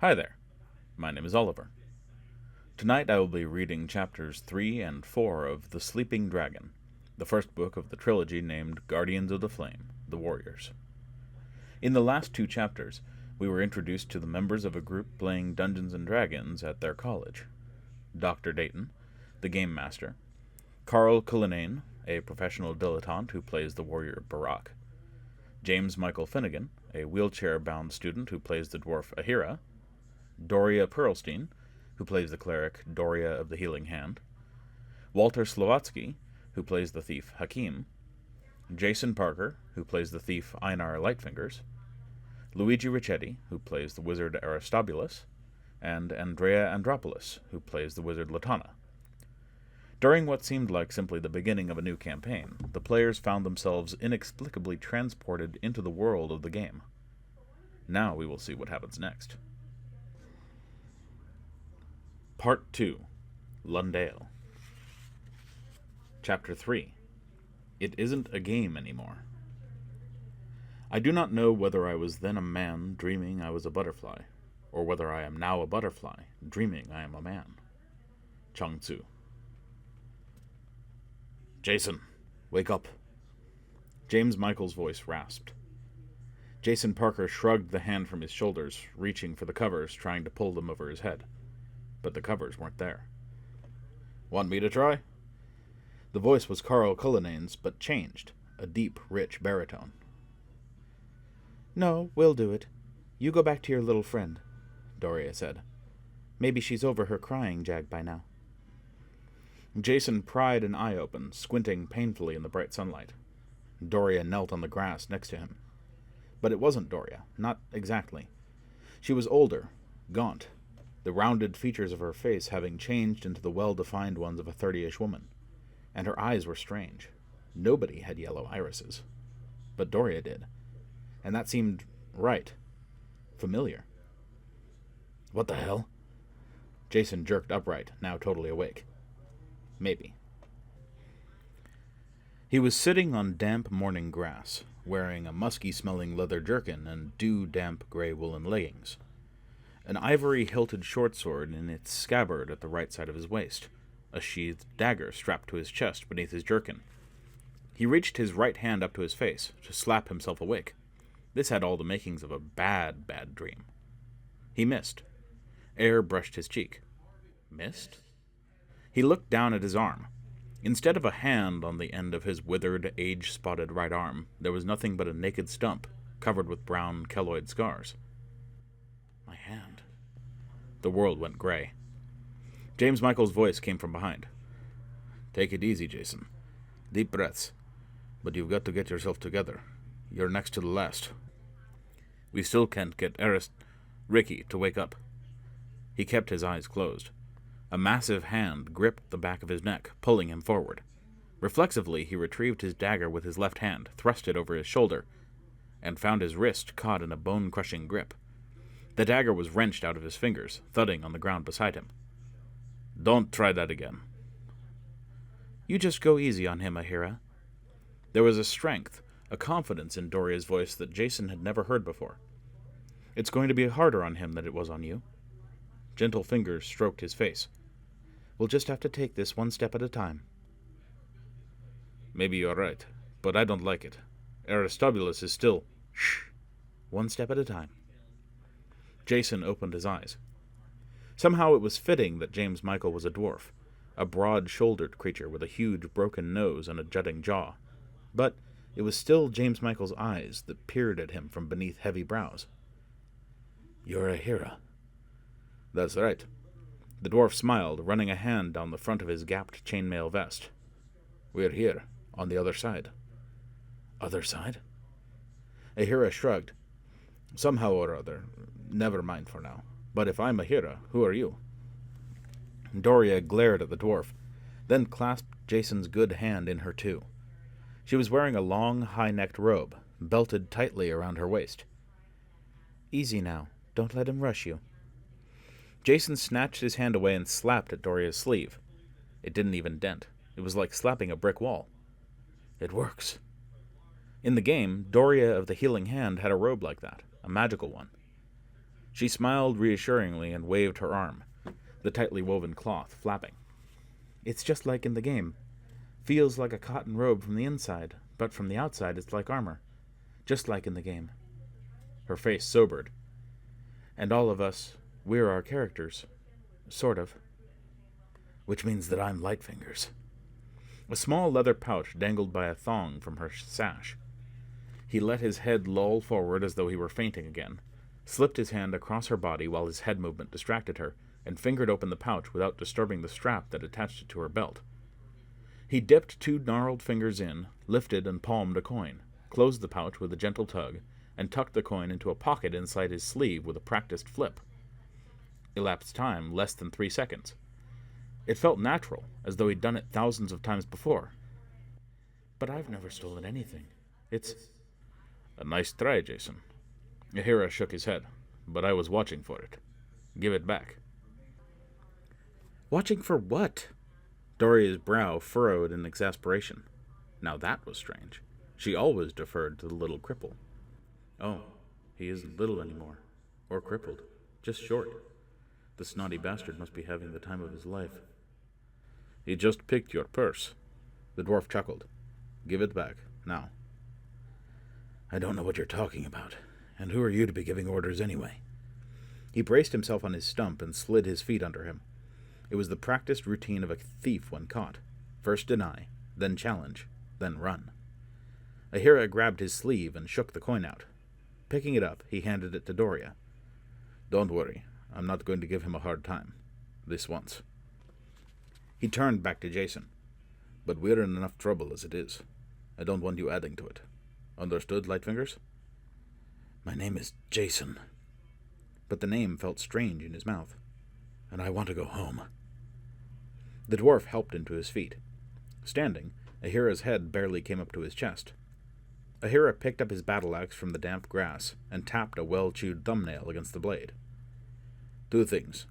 Hi there, my name is Oliver. Tonight I will be reading chapters 3 and 4 of The Sleeping Dragon, the first book of the trilogy named Guardians of the Flame, The Warriors. In the last two chapters, we were introduced to the members of a group playing Dungeons & Dragons at their college. Dr. Dayton, the game master, Carl Cullinane, a professional dilettante who plays the warrior Barak, James Michael Finnegan, a wheelchair-bound student who plays the dwarf Ahira, Doria Perlstein, who plays the cleric Doria of the Healing Hand, Walter Slovatsky, who plays the thief Hakim, Jason Parker, who plays the thief Einar Lightfingers, Luigi Ricchetti, who plays the wizard Aristobulus, and Andrea Andropoulos, who plays the wizard Latana. During what seemed like simply the beginning of a new campaign, the players found themselves inexplicably transported into the world of the game. Now we will see what happens next. Part 2. Lundale. Chapter 3. It Isn't a Game Anymore. I do not know whether I was then a man dreaming I was a butterfly, or whether I am now a butterfly dreaming I am a man. Chuang Tzu. Jason, wake up. James Michael's voice rasped. Jason Parker shrugged the hand from his shoulders, reaching for the covers, trying to pull them over his head. But the covers weren't there. Want me to try? The voice was Carl Cullinane's, but changed, a deep, rich baritone. No, we'll do it. You go back to your little friend, Doria said. Maybe she's over her crying jag by now. Jason pried an eye open, squinting painfully in the bright sunlight. Doria knelt on the grass next to him. But it wasn't Doria, not exactly. She was older, gaunt, the rounded features of her face having changed into the well-defined ones of a 30-ish woman. And her eyes were strange. Nobody had yellow irises. But Doria did. And that seemed right. Familiar. What the hell? Jason jerked upright, now totally awake. Maybe. He was sitting on damp morning grass, wearing a musky-smelling leather jerkin and dew-damp gray woolen leggings. An ivory-hilted short sword in its scabbard at the right side of his waist, a sheathed dagger strapped to his chest beneath his jerkin. He reached his right hand up to his face to slap himself awake. This had all the makings of a bad, bad dream. He missed. Air brushed his cheek. Missed? He looked down at his arm. Instead of a hand on the end of his withered, age-spotted right arm, there was nothing but a naked stump, covered with brown keloid scars. My hand. The world went gray. James Michael's voice came from behind. Take it easy, Jason. Deep breaths. But you've got to get yourself together. You're next to the last. We still can't get Ricky to wake up. He kept his eyes closed. A massive hand gripped the back of his neck, pulling him forward. Reflexively, he retrieved his dagger with his left hand, thrust it over his shoulder, and found his wrist caught in a bone-crushing grip. The dagger was wrenched out of his fingers, thudding on the ground beside him. Don't try that again. You just go easy on him, Ahira. There was a strength, a confidence in Doria's voice that Jason had never heard before. It's going to be harder on him than it was on you. Gentle fingers stroked his face. We'll just have to take this one step at a time. Maybe you're right, but I don't like it. Aristobulus is still... Shh. One step at a time. Jason opened his eyes. Somehow it was fitting that James Michael was a dwarf, a broad-shouldered creature with a huge broken nose and a jutting jaw. But it was still James Michael's eyes that peered at him from beneath heavy brows. You're Ahira. That's right. The dwarf smiled, running a hand down the front of his gapped chainmail vest. We're here, on the other side. Other side? Ahira shrugged. Somehow or other. Never mind for now. But if I'm Ahira, who are you? Doria glared at the dwarf, then clasped Jason's good hand in her too. She was wearing a long, high-necked robe, belted tightly around her waist. Easy now. Don't let him rush you. Jason snatched his hand away and slapped at Doria's sleeve. It didn't even dent. It was like slapping a brick wall. It works. In the game, Doria of the Healing Hand had a robe like that, a magical one. She smiled reassuringly and waved her arm, the tightly woven cloth flapping. It's just like in the game. Feels like a cotton robe from the inside, but from the outside it's like armor. Just like in the game. Her face sobered. And all of us, we're our characters. Sort of. Which means that I'm Lightfingers. A small leather pouch dangled by a thong from her sash. He let his head loll forward as though he were fainting again, slipped his hand across her body while his head movement distracted her, and fingered open the pouch without disturbing the strap that attached it to her belt. He dipped 2 gnarled fingers in, lifted and palmed a coin, closed the pouch with a gentle tug, and tucked the coin into a pocket inside his sleeve with a practiced flip. Elapsed time less than 3 seconds. It felt natural, as though he'd done it thousands of times before. But I've never stolen anything. It's... A nice try, Jason. Ahira shook his head, but I was watching for it. Give it back. Watching for what? Doria's brow furrowed in exasperation. Now that was strange. She always deferred to the little cripple. Oh, he isn't little anymore. Or crippled. Just short. The snotty bastard must be having the time of his life. He just picked your purse. The dwarf chuckled. Give it back, now. I don't know what you're talking about. And who are you to be giving orders anyway? He braced himself on his stump and slid his feet under him. It was the practiced routine of a thief when caught. First deny, then challenge, then run. Ahira grabbed his sleeve and shook the coin out. Picking it up, he handed it to Doria. Don't worry, I'm not going to give him a hard time. This once. He turned back to Jason. But we're in enough trouble as it is. I don't want you adding to it. Understood, Lightfingers? My name is Jason. But the name felt strange in his mouth. And I want to go home. The dwarf helped him to his feet. Standing, Ahira's head barely came up to his chest. Ahira picked up his battle axe from the damp grass and tapped a well-chewed thumbnail against the blade. 2 things.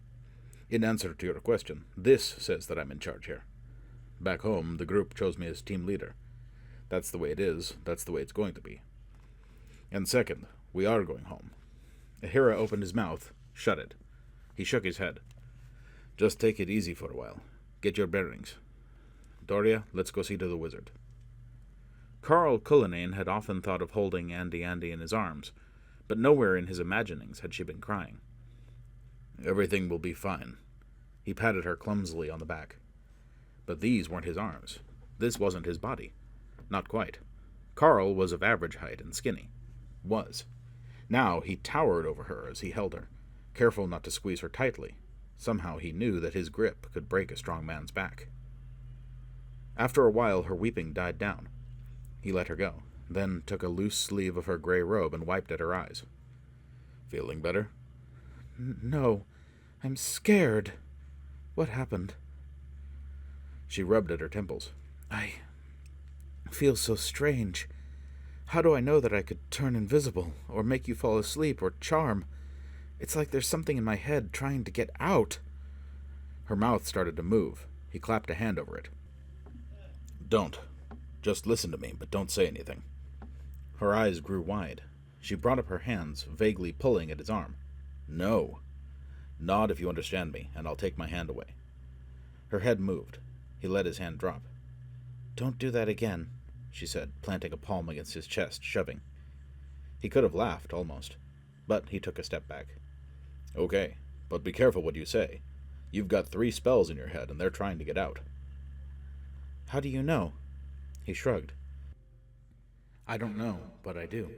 In answer to your question, this says that I'm in charge here. Back home, the group chose me as team leader. That's the way it is, that's the way it's going to be. And second, we are going home. Ahira opened his mouth, shut it. He shook his head. Just take it easy for a while. Get your bearings. Doria, let's go see to the wizard. Carl Cullinane had often thought of holding Andy in his arms, but nowhere in his imaginings had she been crying. Everything will be fine. He patted her clumsily on the back. But these weren't his arms. This wasn't his body. Not quite. Carl was of average height and skinny. Was. Now he towered over her as he held her, careful not to squeeze her tightly. Somehow he knew that his grip could break a strong man's back. After a while her weeping died down. He let her go, then took a loose sleeve of her gray robe and wiped at her eyes. Feeling better? No, I'm scared. What happened? She rubbed at her temples. I feel so strange. How do I know that I could turn invisible, or make you fall asleep, or charm? It's like there's something in my head trying to get out. Her mouth started to move. He clapped a hand over it. Don't. Just listen to me, but don't say anything. Her eyes grew wide. She brought up her hands, vaguely pulling at his arm. No. Nod if you understand me, and I'll take my hand away. Her head moved. He let his hand drop. Don't do that again, she said, planting a palm against his chest, shoving. He could have laughed, almost, but he took a step back. Okay, but be careful what you say. You've got 3 spells in your head, and they're trying to get out. How do you know? He shrugged. I don't know, but I do.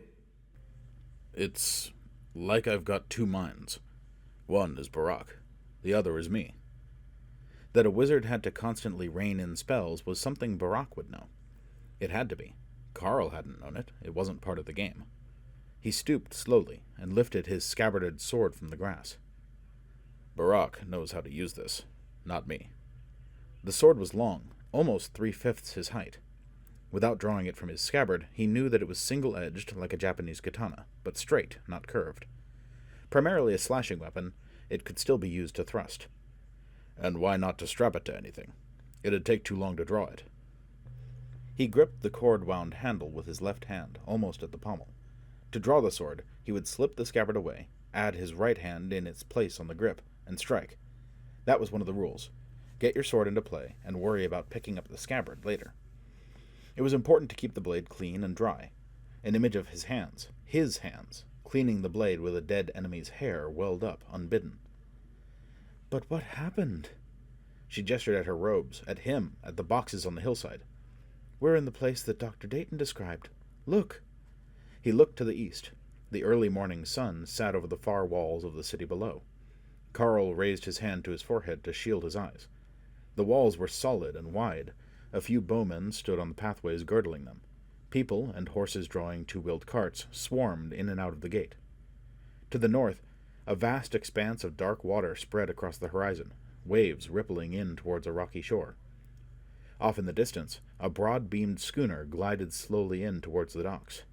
It's like I've got 2 minds. One is Barak. The other is me. That a wizard had to constantly rein in spells was something Barak would know. It had to be. Carl hadn't known it. It wasn't part of the game. He stooped slowly and lifted his scabbarded sword from the grass. Barak knows how to use this, not me. The sword was long, almost 3/5 his height. Without drawing it from his scabbard, he knew that it was single-edged like a Japanese katana, but straight, not curved. Primarily a slashing weapon, it could still be used to thrust. And why not to strap it to anything? It'd take too long to draw it. He gripped the cord-wound handle with his left hand, almost at the pommel. To draw the sword, he would slip the scabbard away, add his right hand in its place on the grip, and strike. That was one of the rules. Get your sword into play, and worry about picking up the scabbard later. It was important to keep the blade clean and dry. An image of his hands, cleaning the blade with a dead enemy's hair, welled up, unbidden. But what happened? She gestured at her robes, at him, at the boxes on the hillside. We're in the place that Dr. Dayton described. Look! He looked to the east. The early morning sun sat over the far walls of the city below. Carl raised his hand to his forehead to shield his eyes. The walls were solid and wide. A few bowmen stood on the pathways girdling them. People and horses drawing two-wheeled carts swarmed in and out of the gate. To the north, a vast expanse of dark water spread across the horizon, waves rippling in towards a rocky shore. Off in the distance, a broad-beamed schooner glided slowly in towards the docks.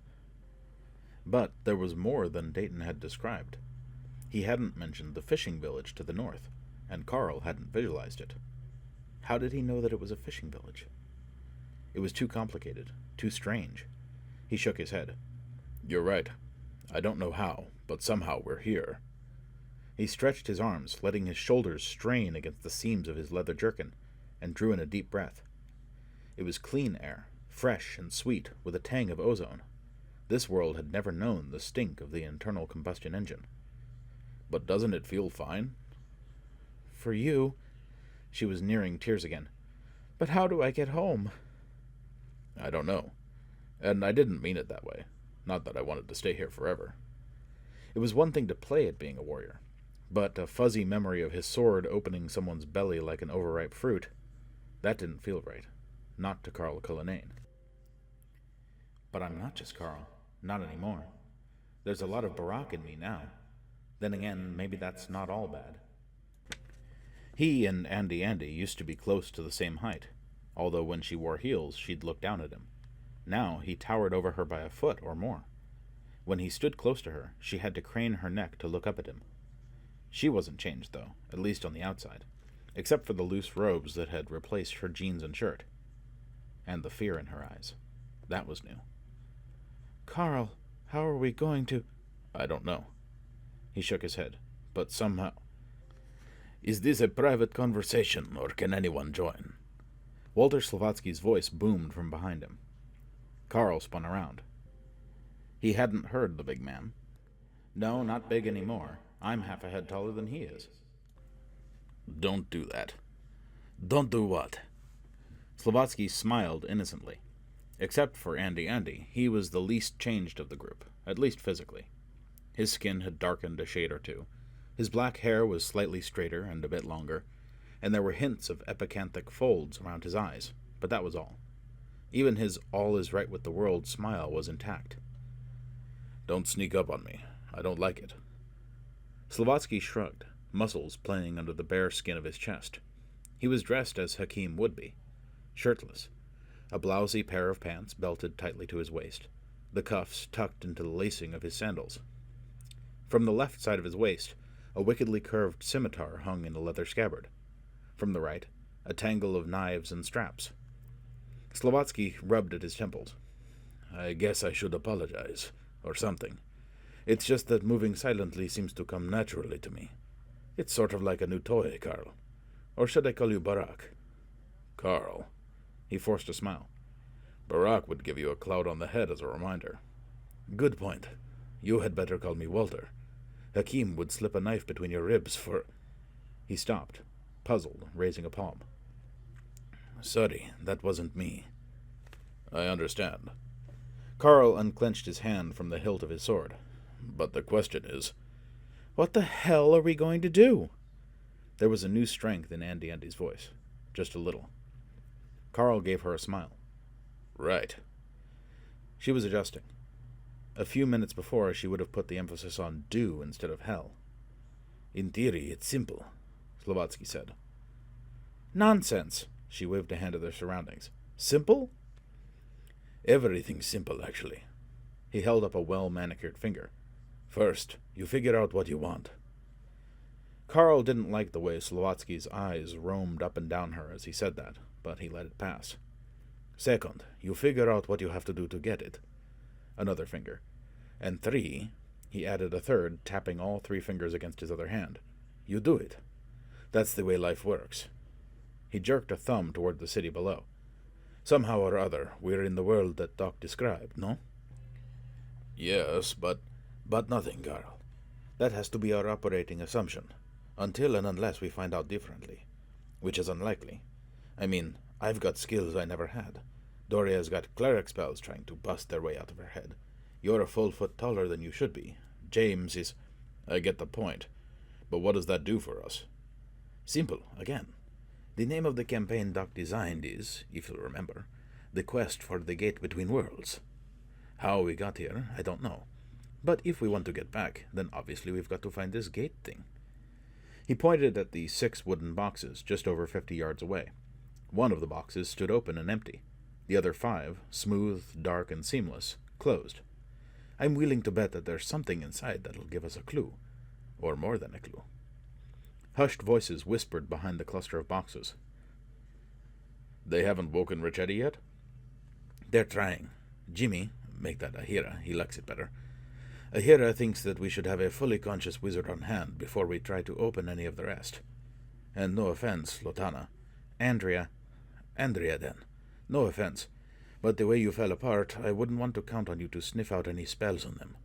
But there was more than Dayton had described. He hadn't mentioned the fishing village to the north, and Carl hadn't visualized it. How did he know that it was a fishing village? It was too complicated, too strange. He shook his head. You're right. I don't know how, but somehow we're here. He stretched his arms, letting his shoulders strain against the seams of his leather jerkin, and drew in a deep breath. It was clean air, fresh and sweet, with a tang of ozone. This world had never known the stink of the internal combustion engine. But doesn't it feel fine? For you. She was nearing tears again. But how do I get home? I don't know. And I didn't mean it that way. Not that I wanted to stay here forever. It was one thing to play at being a warrior, but a fuzzy memory of his sword opening someone's belly like an overripe fruit, that didn't feel right. Not to Carl Cullinane. But I'm not just Carl. Not anymore. There's a lot of Barak in me now. Then again, maybe that's not all bad. He and Andy used to be close to the same height, although when she wore heels, she'd look down at him. Now he towered over her by a foot or more. When he stood close to her, she had to crane her neck to look up at him. She wasn't changed, though, at least on the outside, except for the loose robes that had replaced her jeans and shirt. And the fear in her eyes. That was new. Carl, how are we going to... I don't know. He shook his head, but somehow... Is this a private conversation, or can anyone join? Walter Slavatsky's voice boomed from behind him. Carl spun around. He hadn't heard the big man. No, not big anymore. I'm half a head taller than he is. Don't do that. Don't do what? Slavatsky smiled innocently. Except for Andy, he was the least changed of the group, at least physically. His skin had darkened a shade or two. His black hair was slightly straighter and a bit longer, and there were hints of epicanthic folds around his eyes, but that was all. Even his all-is-right-with-the-world smile was intact. Don't sneak up on me. I don't like it. Slavatsky shrugged, muscles playing under the bare skin of his chest. He was dressed as Hakim would be, shirtless, a blousy pair of pants belted tightly to his waist, the cuffs tucked into the lacing of his sandals. From the left side of his waist, a wickedly curved scimitar hung in a leather scabbard. From the right, a tangle of knives and straps. Slavatsky rubbed at his temples. I guess I should apologize, or something. It's just that moving silently seems to come naturally to me. It's sort of like a new toy, Carl. Or should I call you Barak? Carl. He forced a smile. Barak would give you a cloud on the head as a reminder. Good point. You had better call me Walter. Hakim would slip a knife between your ribs for... He stopped, puzzled, raising a palm. Sorry, that wasn't me. I understand. Carl unclenched his hand from the hilt of his sword. But the question is... What the hell are we going to do? There was a new strength in Andy's voice. Just a little. Carl gave her a smile. Right. She was adjusting. A few minutes before, she would have put the emphasis on do instead of hell. In theory, it's simple, Slavatsky said. Nonsense, she waved a hand at their surroundings. Simple? Everything's simple, actually. He held up a well-manicured finger. First, you figure out what you want. Carl didn't like the way Slavatsky's eyes roamed up and down her as he said that, but he let it pass. Second, you figure out what you have to do to get it. Another finger. And 3, He added a third, tapping all 3 fingers against his other hand. You do it. That's the way life works. He jerked a thumb toward the city below. Somehow or other, we're in the world that Doc described, no? Yes, but nothing, Carl. That has to be our operating assumption, until and unless we find out differently, which is unlikely. I mean, I've got skills I never had. Doria's got cleric spells trying to bust their way out of her head. You're a full foot taller than you should be. James is... I get the point. But what does that do for us? Simple, again. The name of the campaign Doc designed is, if you'll remember, The Quest for the Gate Between Worlds. How we got here, I don't know. But if we want to get back, then obviously we've got to find this gate thing. He pointed at the 6 wooden boxes just over 50 yards away. One of the boxes stood open and empty. The other 5, smooth, dark, and seamless, closed. I'm willing to bet that there's something inside that'll give us a clue. Or more than a clue. Hushed voices whispered behind the cluster of boxes. They haven't woken Richetti yet? They're trying. Jimmy, make that Ahira, he likes it better. Ahira thinks that we should have a fully conscious wizard on hand before we try to open any of the rest. And no offense, Lotana. Andrea then. No offense. But the way you fell apart, I wouldn't want to count on you to sniff out any spells on them.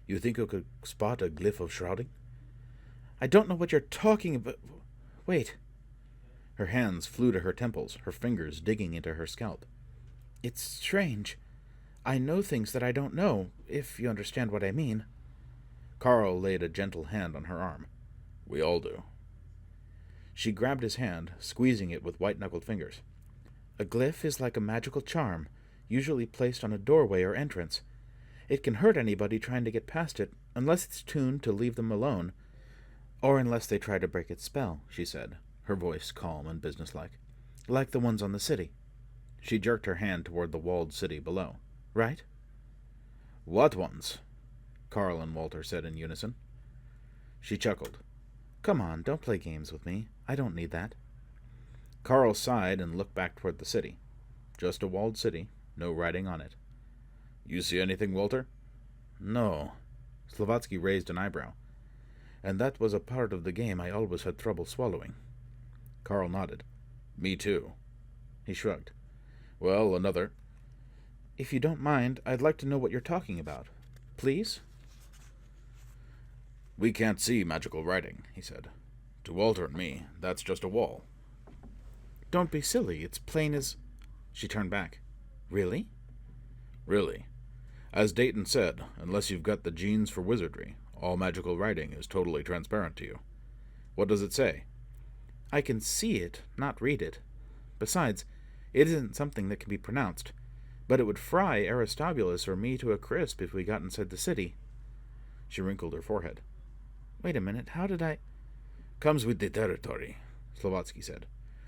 You think you could spot a glyph of shrouding? I don't know what you're talking about. Wait. Her hands flew to her temples, her fingers digging into her scalp. It's strange. I know things that I don't know, if you understand what I mean. Carl laid a gentle hand on her arm. We all do. She grabbed his hand, squeezing it with white-knuckled fingers. A glyph is like a magical charm, usually placed on a doorway or entrance. It can hurt anybody trying to get past it, unless it's tuned to leave them alone, or unless they try to break its spell, she said, her voice calm and businesslike. Like the ones on the city. She jerked her hand toward the walled city below. Right? What ones? Carl and Walter said in unison. She chuckled. Come on, don't play games with me. I don't need that. Carl sighed and looked back toward the city. Just a walled city, no writing on it. You see anything, Walter? No. Slavatsky raised an eyebrow. And that was a part of the game I always had trouble swallowing. Carl nodded. Me too. He shrugged. Well, another. If you don't mind, I'd like to know what you're talking about. Please? We can't see magical writing, he said. To Walter and me, that's just a wall. Don't be silly, it's plain as... She turned back. Really? Really. As Dayton said, unless you've got the genes for wizardry, all magical writing is totally transparent to you. What does it say? I can see it, not read it. Besides, it isn't something that can be pronounced, but it would fry Aristobulus or me to a crisp if we got inside the city. She wrinkled her forehead. Wait a minute, how did I... Comes with the territory, Slavatsky said.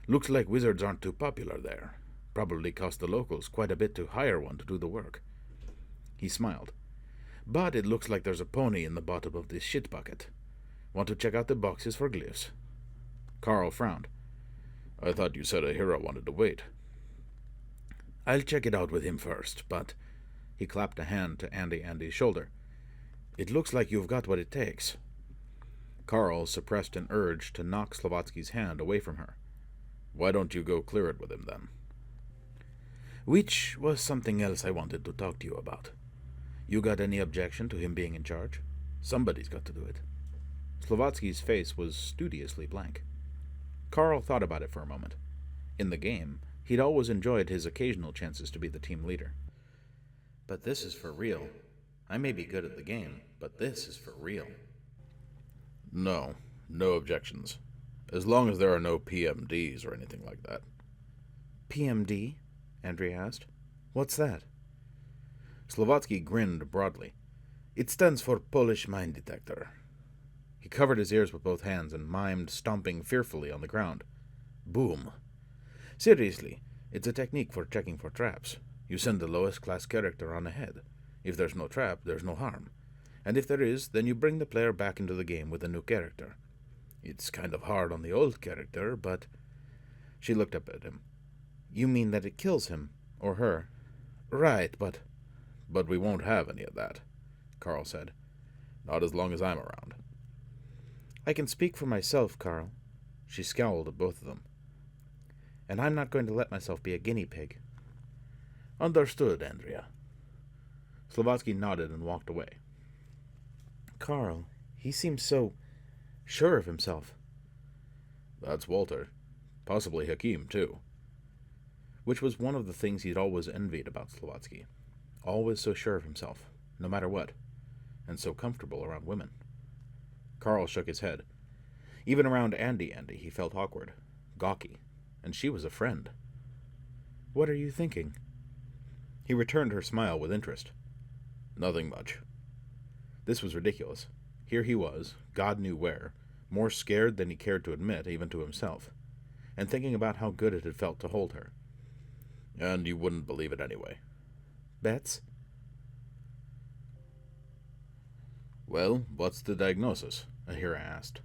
Looks like wizards aren't too popular there. Probably cost the locals quite a bit to hire one to do the work. He smiled. But it looks like there's a pony in the bottom of this shit bucket. Want to check out the boxes for glyphs? Carl frowned. I thought you said Ahira wanted to wait. I'll check it out with him first, but... He clapped a hand to Andy's shoulder. It looks like you've got what it takes. Carl suppressed an urge to knock Slavatsky's hand away from her. Why don't you go clear it with him, then? Which was something else I wanted to talk to you about. You got any objection to him being in charge? Somebody's got to do it. Slavatsky's face was studiously blank. Carl thought about it for a moment. In the game, he'd always enjoyed his occasional chances to be the team leader. But this is for real. I may be good at the game, but this is for real. No objections. As long as there are no PMDs or anything like that. PMD? Andrea asked. What's that? Slavatsky grinned broadly. It stands for Polish Mine Detector. He covered his ears with both hands and mimed stomping fearfully on the ground. Boom. Seriously, it's a technique for checking for traps. You send the lowest class character on ahead. If there's no trap, there's no harm. And if there is, then you bring the player back into the game with a new character. It's kind of hard on the old character, but... She looked up at him. You mean that it kills him, or her? Right, but we won't have any of that, Carl said. Not as long as I'm around. I can speak for myself, Carl. She scowled at both of them. And I'm not going to let myself be a guinea pig. Understood, Andrea. Slavatsky nodded and walked away. Carl, he seems so sure of himself. That's Walter. Possibly Hakim, too. Which was one of the things he'd always envied about Slavatsky. Always so sure of himself, no matter what, and so comfortable around women. Carl shook his head. Even around Andy he felt awkward, gawky, and she was a friend. What are you thinking? He returned her smile with interest. Nothing much. This was ridiculous. Here he was, God knew where, more scared than he cared to admit, even to himself, and thinking about how good it had felt to hold her. And you wouldn't believe it anyway. Bets? Well, what's the diagnosis? Ahira asked.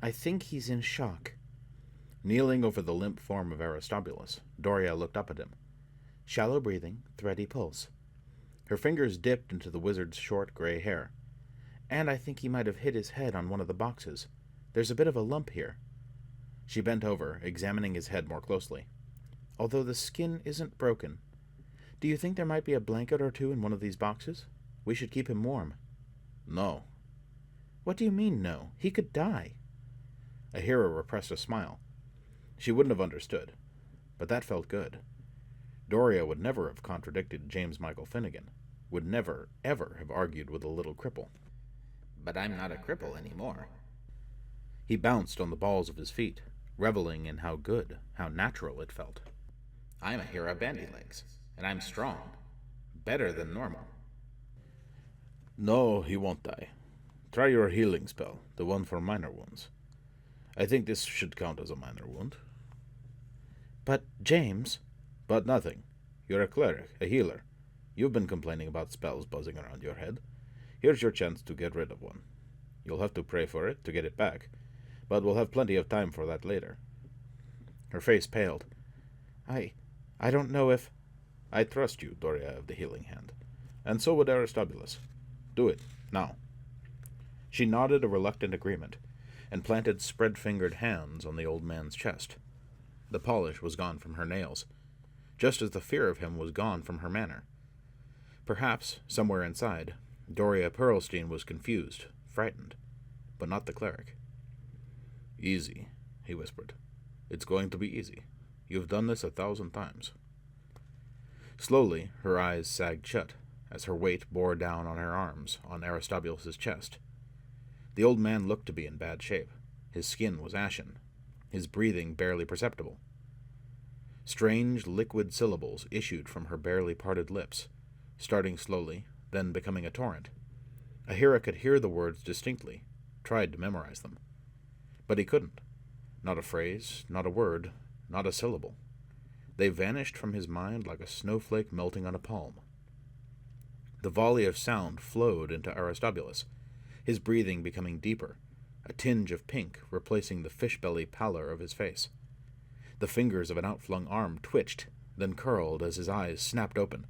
I think he's in shock. Kneeling over the limp form of Aristobulus, Doria looked up at him. Shallow breathing, thready pulse. Her fingers dipped into the wizard's short gray hair. And I think he might have hit his head on one of the boxes. There's a bit of a lump here. She bent over, examining his head more closely. Although the skin isn't broken. Do you think there might be a blanket or two in one of these boxes? We should keep him warm. No. What do you mean, no? He could die. Ahira repressed a smile. She wouldn't have understood, but that felt good. Doria would never have contradicted James Michael Finnegan, would never, ever have argued with a little cripple. But I'm not a cripple anymore. He bounced on the balls of his feet, reveling in how good, how natural it felt. I'm Ahira Bandylegs, and I'm strong. Better than normal. No, he won't die. Try your healing spell, the one for minor wounds. I think this should count as a minor wound. But, James... But nothing. You're a cleric, a healer. You've been complaining about spells buzzing around your head. Here's your chance to get rid of one. You'll have to pray for it to get it back, but we'll have plenty of time for that later. Her face paled. I don't know if... I trust you, Doria of the Healing Hand, and so would Aristobulus. Do it, now. She nodded a reluctant agreement, and planted spread-fingered hands on the old man's chest. The polish was gone from her nails, just as the fear of him was gone from her manner. Perhaps, somewhere inside, Doria Pearlstein was confused, frightened, but not the cleric. Easy, he whispered. It's going to be easy. You've done this 1,000 times. Slowly, her eyes sagged shut, as her weight bore down on her arms, on Aristobulus's chest. The old man looked to be in bad shape. His skin was ashen, his breathing barely perceptible. Strange, liquid syllables issued from her barely parted lips, starting slowly, then becoming a torrent. Ahira could hear the words distinctly, tried to memorize them. But he couldn't. Not a phrase, not a word, not a syllable. They vanished from his mind like a snowflake melting on a palm. The volley of sound flowed into Aristobulus, his breathing becoming deeper, a tinge of pink replacing the fish-belly pallor of his face. The fingers of an outflung arm twitched, then curled as his eyes snapped open.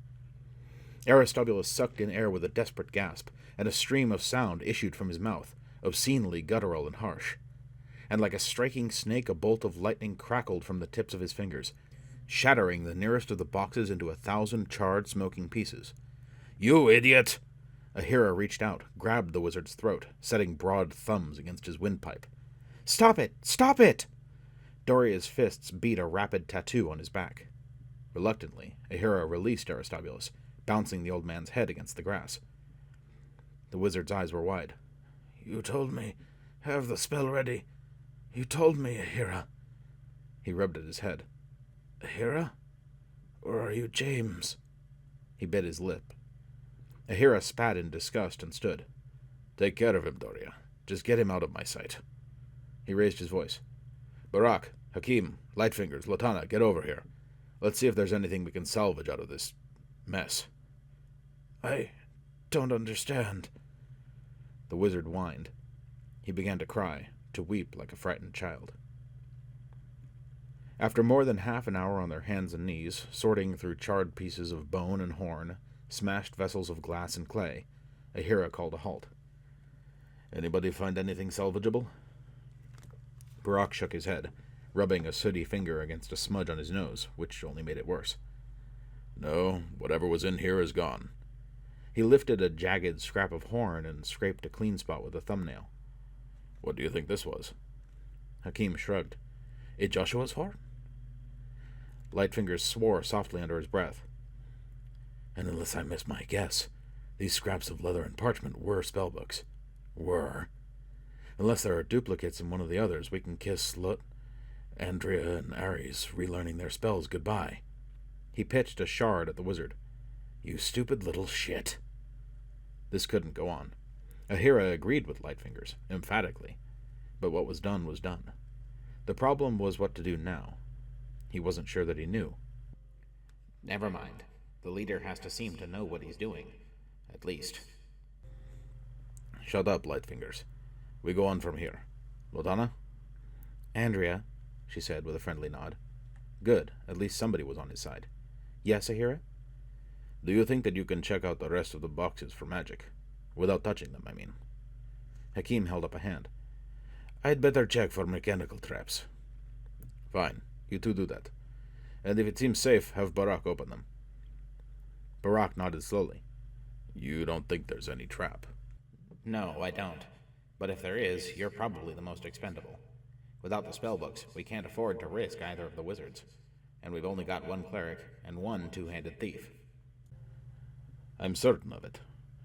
Aristobulus sucked in air with a desperate gasp, and a stream of sound issued from his mouth, obscenely guttural and harsh. And like a striking snake, a bolt of lightning crackled from the tips of his fingers, shattering the nearest of the boxes into 1,000 charred, smoking pieces. "You idiot!" Ahira reached out, grabbed the wizard's throat, setting broad thumbs against his windpipe. "Stop it! Stop it!" Doria's fists beat a rapid tattoo on his back. Reluctantly, Ahira released Aristobulus, bouncing the old man's head against the grass. The wizard's eyes were wide. "You told me. Have the spell ready. You told me, Ahira." He rubbed at his head. "Ahira? Or are you James?" He bit his lip. Ahira spat in disgust and stood. "Take care of him, Doria. Just get him out of my sight." He raised his voice. "Barak, Hakim, Lightfingers, Latana, get over here. Let's see if there's anything we can salvage out of this mess." "I don't understand." The wizard whined. He began to cry, to weep like a frightened child. After more than half an hour on their hands and knees, sorting through charred pieces of bone and horn, smashed vessels of glass and clay, Ahira called a halt. Anybody find anything salvageable? Barak shook his head, rubbing a sooty finger against a smudge on his nose, which only made it worse. No, whatever was in here is gone. He lifted a jagged scrap of horn and scraped a clean spot with a thumbnail. What do you think this was? Hakim shrugged. A Joshua's horn? Lightfingers swore softly under his breath. And unless I miss my guess, these scraps of leather and parchment were spellbooks. Were. Unless there are duplicates in one of the others, we can kiss Andrea and Ares, relearning their spells goodbye. He pitched a shard at the wizard. You stupid little shit. This couldn't go on. Ahira agreed with Lightfingers, emphatically. But what was done was done. The problem was what to do now. He wasn't sure that he knew. Never mind. The leader has to seem to know what he's doing. At least. Shut up, Lightfingers. We go on from here. Lodana? Andrea, she said with a friendly nod. Good. At least somebody was on his side. Yes, Ahira? Do you think that you can check out the rest of the boxes for magic? Without touching them, I mean. Hakim held up a hand. I'd better check for mechanical traps. Fine. You two do that. And if it seems safe, have Barak open them. Barak nodded slowly. You don't think there's any trap? No, I don't. But if there is, you're probably the most expendable. Without the spellbooks, we can't afford to risk either of the wizards. And we've only got one cleric and one two-handed thief. I'm certain of it.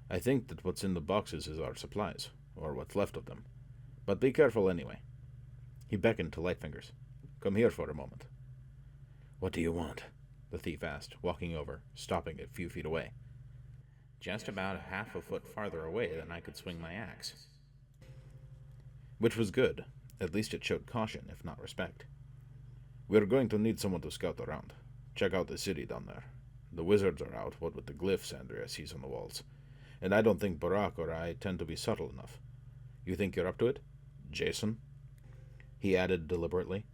I think that what's in the boxes is our supplies, or what's left of them. But be careful anyway. He beckoned to Lightfingers. Come here for a moment. What do you want? The thief asked, walking over, stopping a few feet away. Just about half a foot farther away than I could swing my axe. Which was good. At least it showed caution, if not respect. We're going to need someone to scout around. Check out the city down there. The wizards are out, what with the glyphs Andrea sees on the walls. And I don't think Barak or I tend to be subtle enough. You think you're up to it? Jason? He added deliberately.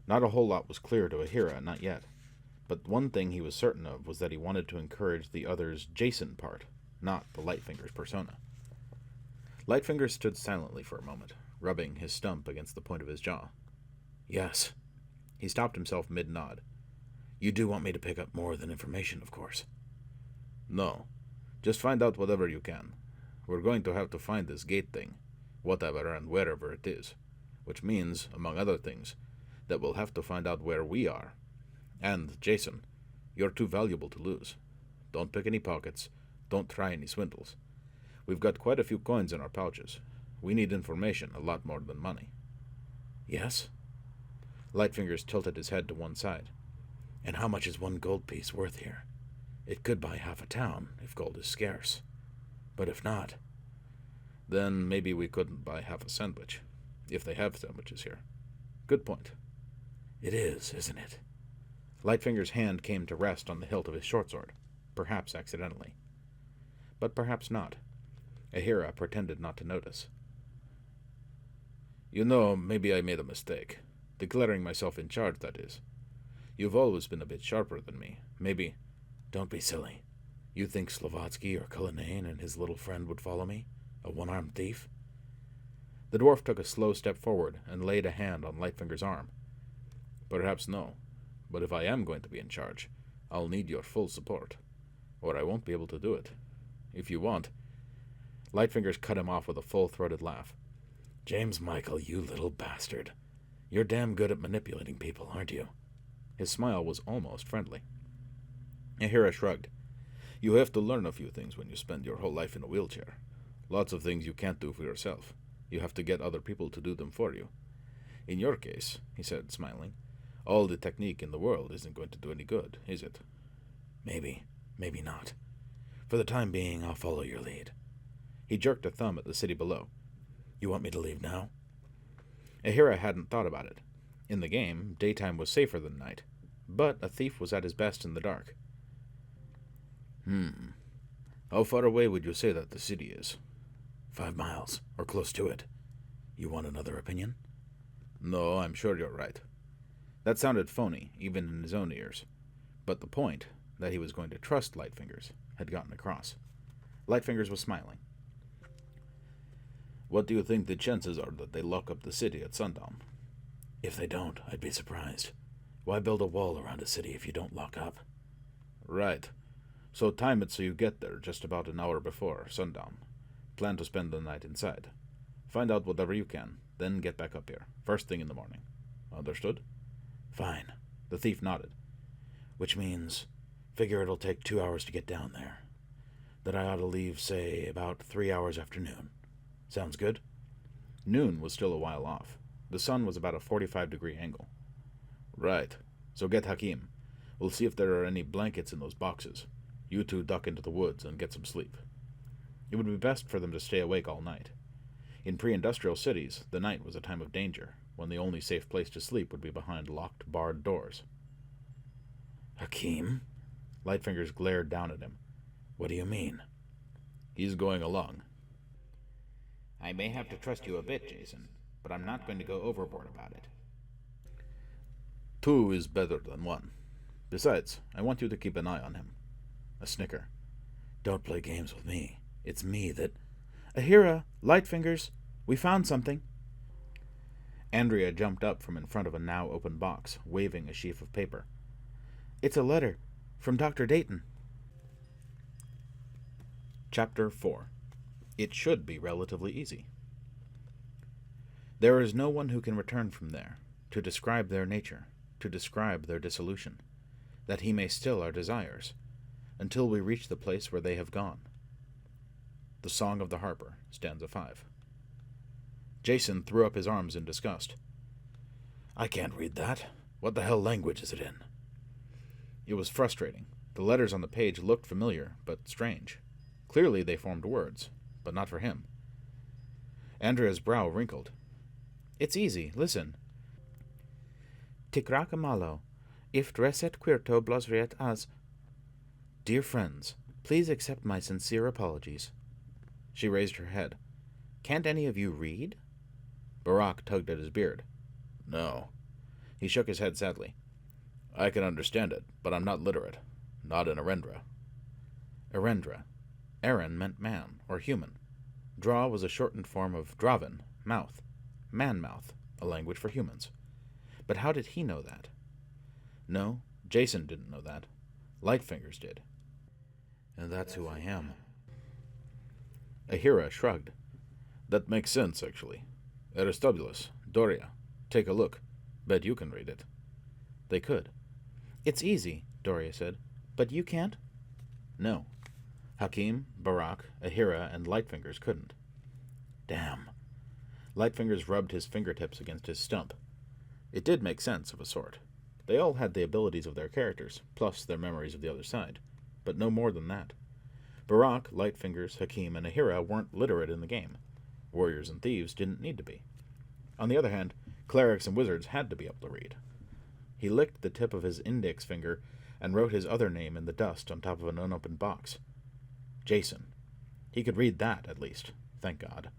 Not a whole lot was clear to Ahira, not yet. But one thing he was certain of was that he wanted to encourage the other's Jason part, not the Lightfingers persona. Lightfingers stood silently for a moment, rubbing his stump against the point of his jaw. Yes. He stopped himself mid-nod. You do want me to pick up more than information, of course. No. Just find out whatever you can. We're going to have to find this gate thing, whatever and wherever it is, which means, among other things, that we'll have to find out where we are. And, Jason, you're too valuable to lose. Don't pick any pockets. Don't try any swindles. We've got quite a few coins in our pouches. We need information a lot more than money. Yes? Lightfingers tilted his head to one side. And how much is one gold piece worth here? It could buy half a town if gold is scarce. But if not... Then maybe we couldn't buy half a sandwich, if they have sandwiches here. Good point. It is, isn't it? Lightfinger's hand came to rest on the hilt of his short sword, perhaps accidentally. But perhaps not. Ahira pretended not to notice. You know, maybe I made a mistake. Declaring myself in charge, that is. You've always been a bit sharper than me. Maybe... Don't be silly. You think Slavatsky or Cullinane and his little friend would follow me? A one-armed thief? The dwarf took a slow step forward and laid a hand on Lightfinger's arm. Perhaps no. But if I am going to be in charge, I'll need your full support. Or I won't be able to do it. If you want... Lightfingers cut him off with a full-throated laugh. James Michael, you little bastard. You're damn good at manipulating people, aren't you? His smile was almost friendly. Ahira shrugged. You have to learn a few things when you spend your whole life in a wheelchair. Lots of things you can't do for yourself. You have to get other people to do them for you. In your case, he said, smiling, all the technique in the world isn't going to do any good, is it? Maybe. Maybe not. For the time being, I'll follow your lead. He jerked a thumb at the city below. You want me to leave now? Ahira hadn't thought about it. In the game, daytime was safer than night. But a thief was at his best in the dark. How far away would you say that the city is? 5 miles, or close to it. You want another opinion? No, I'm sure you're right. That sounded phony, even in his own ears. But the point, that he was going to trust Lightfingers, had gotten across. Lightfingers was smiling. What do you think the chances are that they lock up the city at sundown? If they don't, I'd be surprised. Why build a wall around a city if you don't lock up? Right. So time it so you get there just about an hour before sundown. Plan to spend the night inside. Find out whatever you can, then get back up here, first thing in the morning. Understood? Fine. The thief nodded. Which means, figure it'll take 2 hours to get down there. That I ought to leave, say, about 3 hours after noon. Sounds good? Noon was still a while off. The sun was about a 45-degree angle. Right. So get Hakim. We'll see if there are any blankets in those boxes. You two duck into the woods and get some sleep. It would be best for them to stay awake all night. In pre-industrial cities, the night was a time of danger, when the only safe place to sleep would be behind locked, barred doors. Hakim? Lightfingers glared down at him. What do you mean? He's going along. I may have to trust you a bit, Jason, but I'm not going to go overboard about it. 2 is better than 1. Besides, I want you to keep an eye on him. A snicker. Don't play games with me. It's me that... Ahira, Lightfingers, we found something. Andrea jumped up from in front of a now open box, waving a sheaf of paper. It's a letter from Dr. Dayton. Chapter 4. It should be relatively easy. There is no one who can return from there, to describe their nature, to describe their dissolution, that he may still our desires, until we reach the place where they have gone. The Song of the Harper, stanza 5. Jason threw up his arms in disgust. I can't read that. What the hell language is it in? It was frustrating. The letters on the page looked familiar, but strange. Clearly they formed words, but not for him. Andrea's brow wrinkled. It's easy, listen. Tikrakamalo, if dresset quirto blosriet as. Dear friends, please accept my sincere apologies. She raised her head. Can't any of you read? Barak tugged at his beard. No. He shook his head sadly. I can understand it, but I'm not literate. Not in Arendra. Arendra. Eren meant man, or human. Dra was a shortened form of Draven, mouth. Man-mouth, a language for humans. But how did he know that? No, Jason didn't know that. Lightfingers did. And that's who I am. Ahira shrugged. That makes sense, actually. Aristobulus, Doria, take a look. Bet you can read it. They could. It's easy, Doria said. But you can't? No. Hakim, Barak, Ahira, and Lightfingers couldn't. Damn. Lightfingers rubbed his fingertips against his stump. It did make sense, of a sort. They all had the abilities of their characters, plus their memories of the other side, but no more than that. Barak, Lightfingers, Hakim, and Ahira weren't literate in the game. Warriors and thieves didn't need to be. On the other hand, clerics and wizards had to be able to read. He licked the tip of his index finger and wrote his other name in the dust on top of an unopened box. Jason. He could read that, at least. Thank God.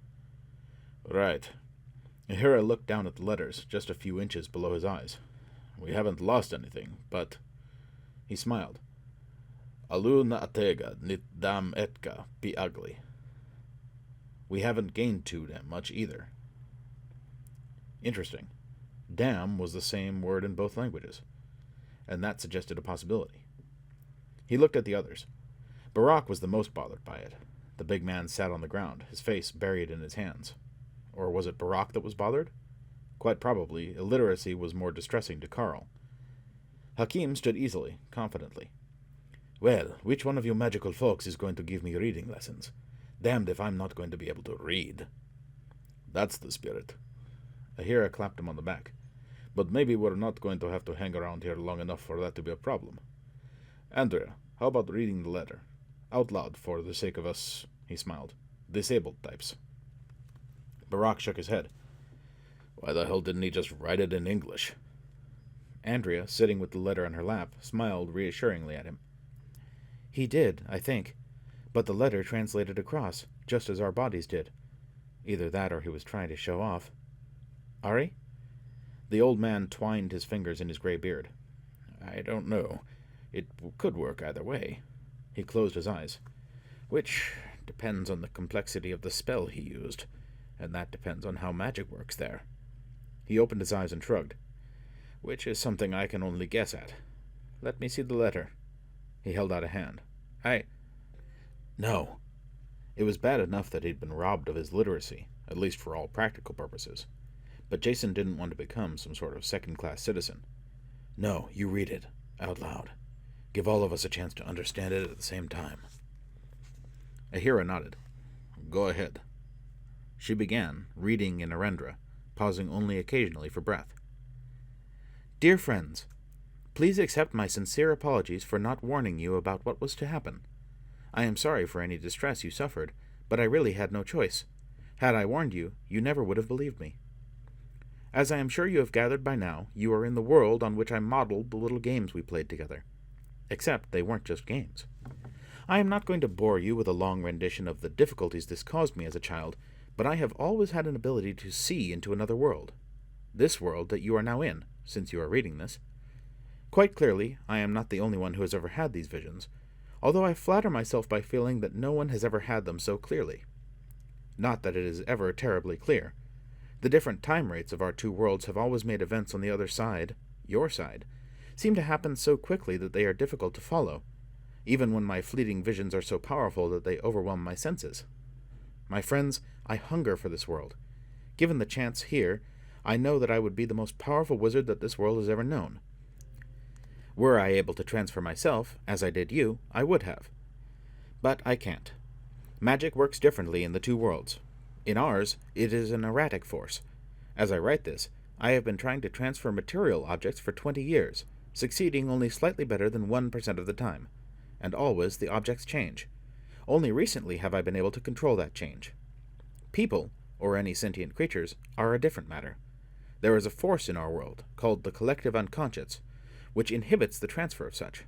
Right. Ahira looked down at the letters, just a few inches below his eyes. We haven't lost anything, but... He smiled. Alu na atega nit dam etka pi ugly. We haven't gained too damn much either. Interesting. Damn was the same word in both languages, and that suggested a possibility. He looked at the others. Barak was the most bothered by it. The big man sat on the ground, his face buried in his hands. Or was it Barak that was bothered? Quite probably, illiteracy was more distressing to Carl. Hakim stood easily, confidently. Well, which one of you magical folks is going to give me reading lessons? Damned if I'm not going to be able to read. That's the spirit. Ahira clapped him on the back. But maybe we're not going to have to hang around here long enough for that to be a problem. Andrea, how about reading the letter? Out loud, for the sake of us, he smiled, disabled types. Barak shook his head. Why the hell didn't he just write it in English? Andrea, sitting with the letter in her lap, smiled reassuringly at him. He did, I think, but the letter translated across, just as our bodies did. Either that or he was trying to show off. Ari? The old man twined his fingers in his gray beard. I don't know. It could work either way. He closed his eyes. Which depends on the complexity of the spell he used, and that depends on how magic works there. He opened his eyes and shrugged. Which is something I can only guess at. Let me see the letter. He held out a hand. No. It was bad enough that he'd been robbed of his literacy, at least for all practical purposes. But Jason didn't want to become some sort of second-class citizen. No, you read it, out loud. Give all of us a chance to understand it at the same time. Ahira nodded. Go ahead. She began, reading in Narendra, pausing only occasionally for breath. Dear friends, please accept my sincere apologies for not warning you about what was to happen. I am sorry for any distress you suffered, but I really had no choice. Had I warned you, you never would have believed me. As I am sure you have gathered by now, you are in the world on which I modeled the little games we played together. Except they weren't just games. I am not going to bore you with a long rendition of the difficulties this caused me as a child, but I have always had an ability to see into another world. This world that you are now in, since you are reading this. Quite clearly, I am not the only one who has ever had these visions, although I flatter myself by feeling that no one has ever had them so clearly. Not that it is ever terribly clear. The different time rates of our two worlds have always made events on the other side, your side, seem to happen so quickly that they are difficult to follow, even when my fleeting visions are so powerful that they overwhelm my senses. My friends, I hunger for this world. Given the chance here, I know that I would be the most powerful wizard that this world has ever known. Were I able to transfer myself, as I did you, I would have. But I can't. Magic works differently in the two worlds. In ours, it is an erratic force. As I write this, I have been trying to transfer material objects for 20 years, succeeding only slightly better than 1% of the time. And always the objects change. Only recently have I been able to control that change. People, or any sentient creatures, are a different matter. There is a force in our world, called the collective unconscious, which inhibits the transfer of such.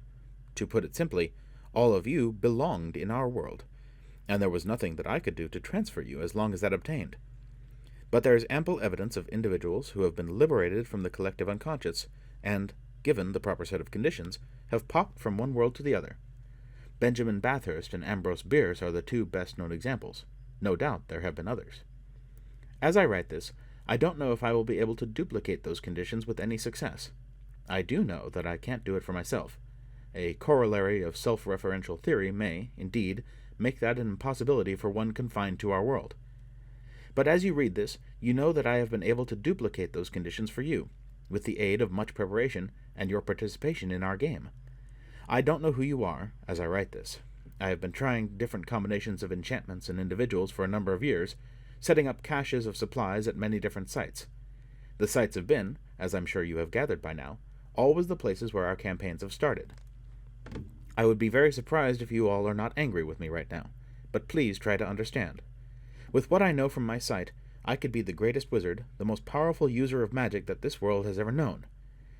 To put it simply, all of you belonged in our world, and there was nothing that I could do to transfer you as long as that obtained. But there is ample evidence of individuals who have been liberated from the collective unconscious, and, given the proper set of conditions, have popped from one world to the other. Benjamin Bathurst and Ambrose Bierce are the two best-known examples. No doubt there have been others. As I write this, I don't know if I will be able to duplicate those conditions with any success. I do know that I can't do it for myself. A corollary of self-referential theory may, indeed, make that an impossibility for one confined to our world. But as you read this, you know that I have been able to duplicate those conditions for you, with the aid of much preparation and your participation in our game. I don't know who you are, as I write this. I have been trying different combinations of enchantments and individuals for a number of years, setting up caches of supplies at many different sites. The sites have been, as I'm sure you have gathered by now, always the places where our campaigns have started. I would be very surprised if you all are not angry with me right now, but please try to understand. With what I know from my sight, I could be the greatest wizard, the most powerful user of magic that this world has ever known.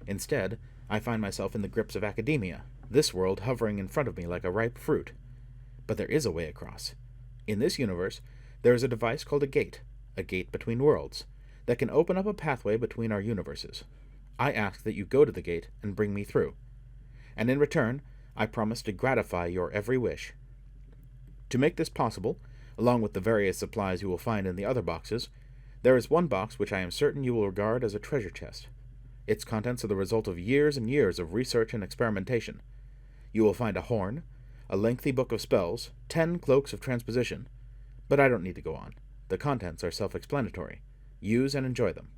Instead, I find myself in the grips of academia, this world hovering in front of me like a ripe fruit. But there is a way across. In this universe, there is a device called a gate between worlds, that can open up a pathway between our universes. I ask that you go to the gate and bring me through. And in return, I promise to gratify your every wish. To make this possible, along with the various supplies you will find in the other boxes, there is one box which I am certain you will regard as a treasure chest. Its contents are the result of years and years of research and experimentation. You will find a horn, a lengthy book of spells, 10 cloaks of transposition. But I don't need to go on. The contents are self-explanatory. Use and enjoy them.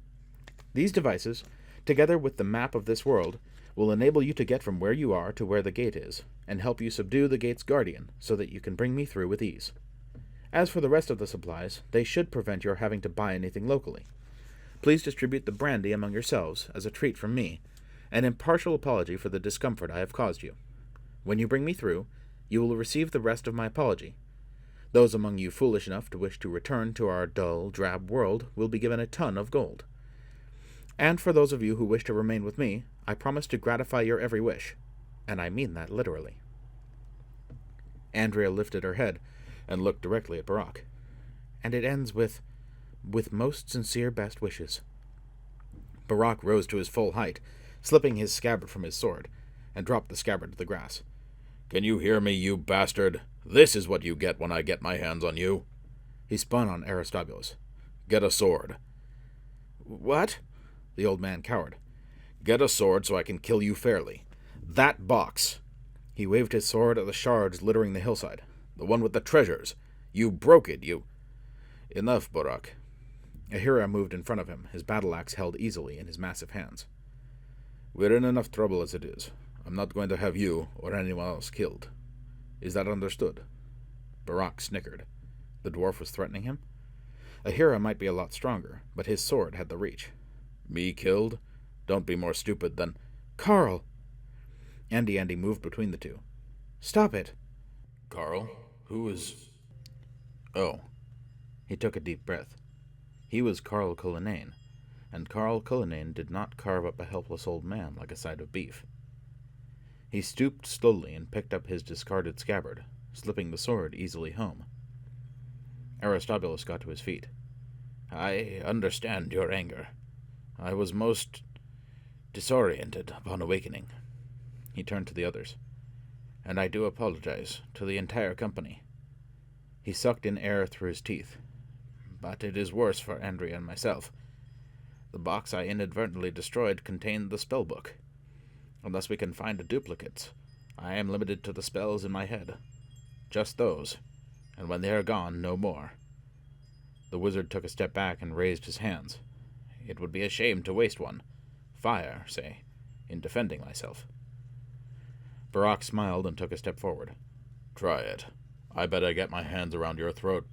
These devices, together with the map of this world, will enable you to get from where you are to where the gate is, and help you subdue the gate's guardian, so that you can bring me through with ease. As for the rest of the supplies, they should prevent your having to buy anything locally. Please distribute the brandy among yourselves as a treat from me, an impartial apology for the discomfort I have caused you. When you bring me through, you will receive the rest of my apology. Those among you foolish enough to wish to return to our dull, drab world will be given a ton of gold. And for those of you who wish to remain with me, I promise to gratify your every wish, and I mean that literally. Andrea lifted her head and looked directly at Barak. And it ends with most sincere best wishes. Barak rose to his full height, slipping his scabbard from his sword, and dropped the scabbard to the grass. Can you hear me, you bastard? This is what you get when I get my hands on you. He spun on Aristobulus. Get a sword. What? The old man cowered. Get a sword so I can kill you fairly. That box. He waved his sword at the shards littering the hillside. The one with the treasures. You broke it, you... Enough, Borak. Ahira moved in front of him, his battle axe held easily in his massive hands. We're in enough trouble as it is. I'm not going to have you or anyone else killed. Is that understood? Borak snickered. The dwarf was threatening him? Ahira might be a lot stronger, but his sword had the reach. Me killed? Don't be more stupid than... Carl! Andy moved between the two. Stop it! Carl? Who is... Oh. He took a deep breath. He was Carl Cullinane, and Carl Cullinane did not carve up a helpless old man like a side of beef. He stooped slowly and picked up his discarded scabbard, slipping the sword easily home. Aristobulus got to his feet. I understand your anger. I was most disoriented upon awakening. He turned to the others. And I do apologize to the entire company. He sucked in air through his teeth. But it is worse for Andrea and myself. The box I inadvertently destroyed contained the spellbook. Unless we can find duplicates, I am limited to the spells in my head. Just those. And when they are gone, no more. The wizard took a step back and raised his hands. It would be a shame to waste one. Fire, say, in defending myself. Borak smiled and took a step forward. Try it. I bet I get my hands around your throat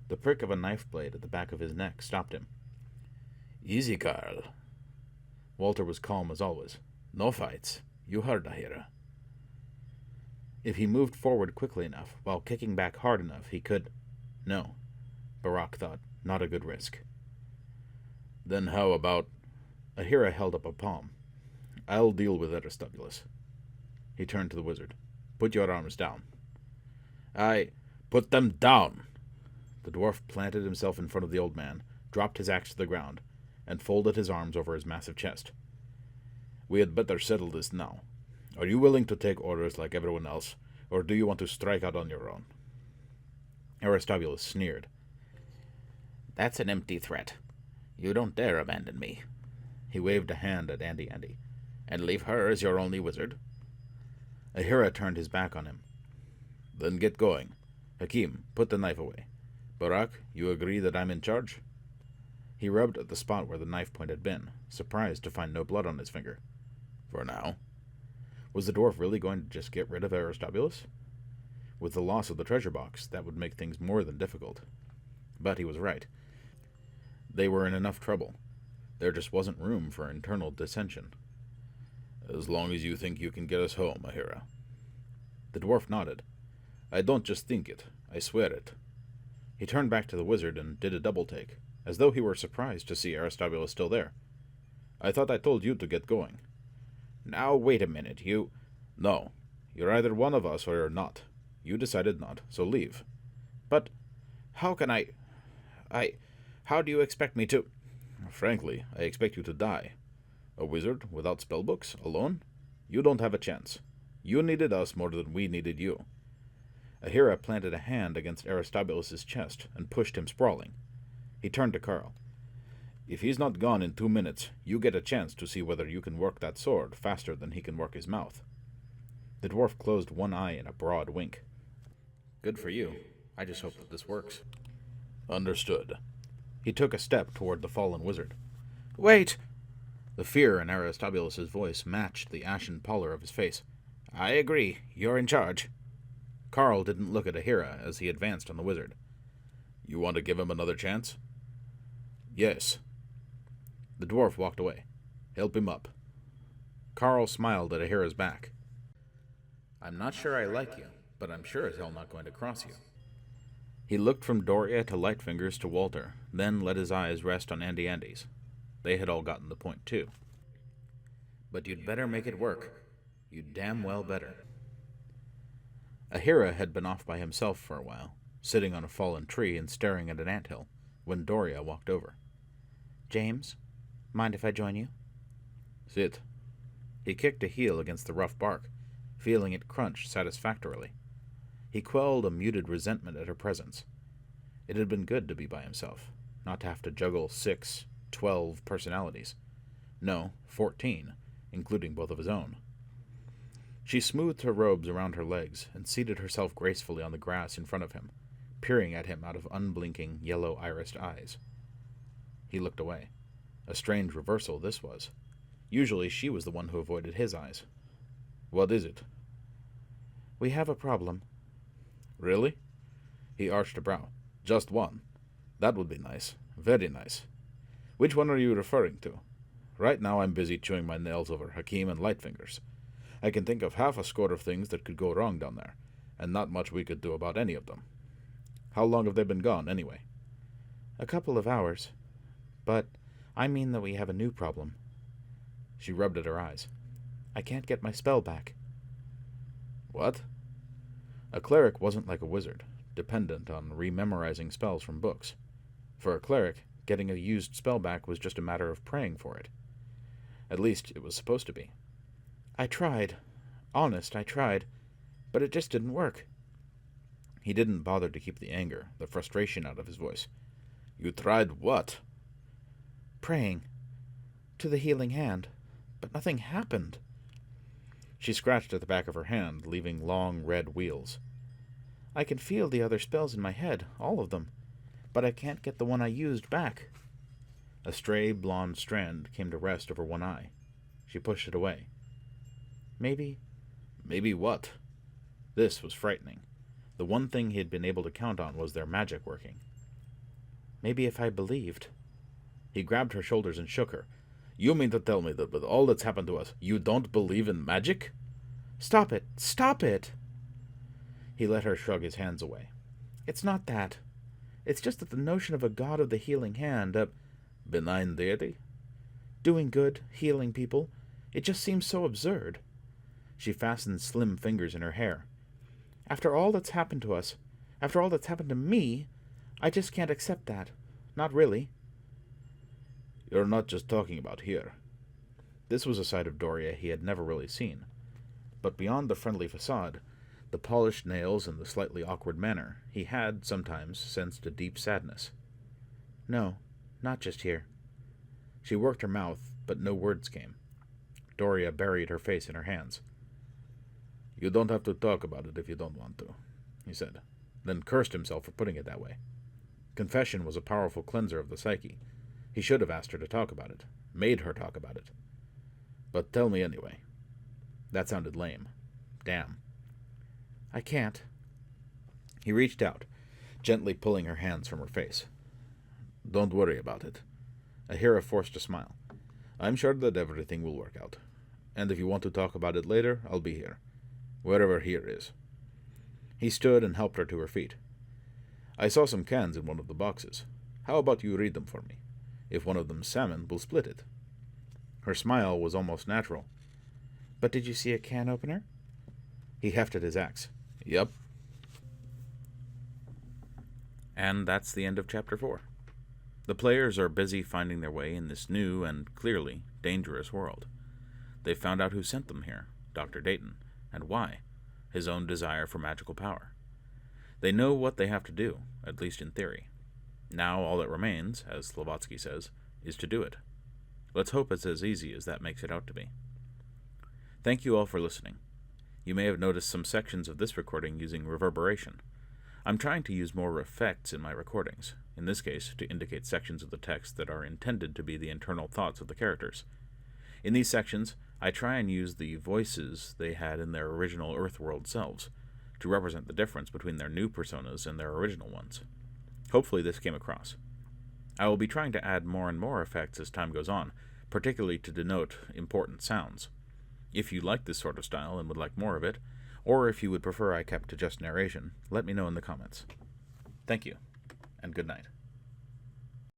The prick of a knife blade at the back of his neck stopped him. Easy, Carl. Walter was calm as always. No fights. You heard Ahira. If he moved forward quickly enough, while kicking back hard enough, he could... No. Borak thought, not a good risk. Then how about... Ahira held up a palm. I'll deal with Aristobulus. He turned to the wizard. Put your arms down. I... Put them down! The dwarf planted himself in front of the old man, dropped his axe to the ground, and folded his arms over his massive chest. We had better settle this now. Are you willing to take orders like everyone else, or do you want to strike out on your own? Aristobulus sneered. That's an empty threat. You don't dare abandon me. He waved a hand at Andy. And leave her as your only wizard? Ahira turned his back on him. Then get going. Hakim, put the knife away. Borak, you agree that I'm in charge? He rubbed at the spot where the knife point had been, surprised to find no blood on his finger. For now. Was the dwarf really going to just get rid of Aristobulus? With the loss of the treasure box, that would make things more than difficult. But he was right. They were in enough trouble. There just wasn't room for internal dissension. As long as you think you can get us home, Ahira. The dwarf nodded. I don't just think it, I swear it. He turned back to the wizard and did a double take, as though he were surprised to see Aristobulus still there. I thought I told you to get going. Now, wait a minute, you... No. You're either one of us or you're not. You decided not, so leave. But how can how do you expect me to... Frankly, I expect you to die. A wizard without spellbooks, alone? You don't have a chance. You needed us more than we needed you. Ahira planted a hand against Aristobulus's chest and pushed him sprawling. He turned to Carl. If he's not gone in 2 minutes, you get a chance to see whether you can work that sword faster than he can work his mouth. The dwarf closed one eye in a broad wink. Good for you. I just hope that this works. Understood. He took a step toward the fallen wizard. Wait! The fear in Aristobulus's voice matched the ashen pallor of his face. I agree. You're in charge. Carl didn't look at Ahira as he advanced on the wizard. You want to give him another chance? Yes. The dwarf walked away. Help him up. Carl smiled at Ahira's back. I'm not sure I like you, but I'm sure as hell not going to cross you. He looked from Doria to Lightfingers to Walter, then let his eyes rest on Andy's. They had all gotten the point, too. But you'd better make it work. You damn well better. Ahira had been off by himself for a while, sitting on a fallen tree and staring at an anthill, when Doria walked over. James, mind if I join you? Sit. He kicked a heel against the rough bark, feeling it crunch satisfactorily. He quelled a muted resentment at her presence. It had been good to be by himself, not to have to juggle 6, 12 personalities. No, 14, including both of his own. She smoothed her robes around her legs and seated herself gracefully on the grass in front of him, peering at him out of unblinking, yellow-irised eyes. He looked away. A strange reversal this was. Usually she was the one who avoided his eyes. "What is it?" "We have a problem." "Really?" He arched a brow. "Just one? That would be nice. Very nice. Which one are you referring to? Right now I'm busy chewing my nails over Hakim and Lightfingers. I can think of half a score of things that could go wrong down there, and not much we could do about any of them. How long have they been gone, anyway?" "A couple of hours. But I mean that we have a new problem." She rubbed at her eyes. "I can't get my spell back." "What?" A cleric wasn't like a wizard, dependent on rememorizing spells from books. For a cleric, getting a used spell back was just a matter of praying for it. At least, it was supposed to be. "I tried. Honest, I tried. But it just didn't work." He didn't bother to keep the anger, the frustration out of his voice. "You tried what?" "Praying. To the healing hand. But nothing happened." She scratched at the back of her hand, leaving long red wheels. "I can feel the other spells in my head, all of them. But I can't get the one I used back." A stray blonde strand came to rest over one eye. She pushed it away. "Maybe." Maybe what? This was frightening. The one thing he had been able to count on was their magic working. "Maybe if I believed." He grabbed her shoulders and shook her. "You mean to tell me that with all that's happened to us, you don't believe in magic?" "Stop it! Stop it!" He let her shrug his hands away. "It's not that. It's just that the notion of a god of the healing hand, a benign deity, doing good, healing people, it just seems so absurd." She fastened slim fingers in her hair. "After all that's happened to us, after all that's happened to me, I just can't accept that. Not really." "You're not just talking about here." This was a side of Doria he had never really seen. But beyond the friendly facade, the polished nails and the slightly awkward manner, he had, sometimes, sensed a deep sadness. "No, not just here." She worked her mouth, but no words came. Doria buried her face in her hands. "You don't have to talk about it if you don't want to," he said, then cursed himself for putting it that way. Confession was a powerful cleanser of the psyche. He should have asked her to talk about it, made her talk about it. "But tell me anyway." That sounded lame. Damn. "I can't." He reached out, gently pulling her hands from her face. "Don't worry about it." Ahira forced a smile. "I'm sure that everything will work out. And if you want to talk about it later, I'll be here. Wherever here is." He stood and helped her to her feet. "I saw some cans in one of the boxes. How about you read them for me? If one of them's salmon, we'll split it." Her smile was almost natural. "But did you see a can opener?" He hefted his axe. "Yep." And that's the end of Chapter 4. The players are busy finding their way in this new and, clearly, dangerous world. They've found out who sent them here, Dr. Dayton, and why, his own desire for magical power. They know what they have to do, at least in theory. Now all that remains, as Slavatsky says, is to do it. Let's hope it's as easy as that makes it out to be. Thank you all for listening. You may have noticed some sections of this recording using reverberation. I'm trying to use more effects in my recordings, in this case to indicate sections of the text that are intended to be the internal thoughts of the characters. In these sections, I try and use the voices they had in their original Earthworld selves, to represent the difference between their new personas and their original ones. Hopefully this came across. I will be trying to add more and more effects as time goes on, particularly to denote important sounds. If you like this sort of style and would like more of it, or if you would prefer I kept to just narration, let me know in the comments. Thank you, and good night.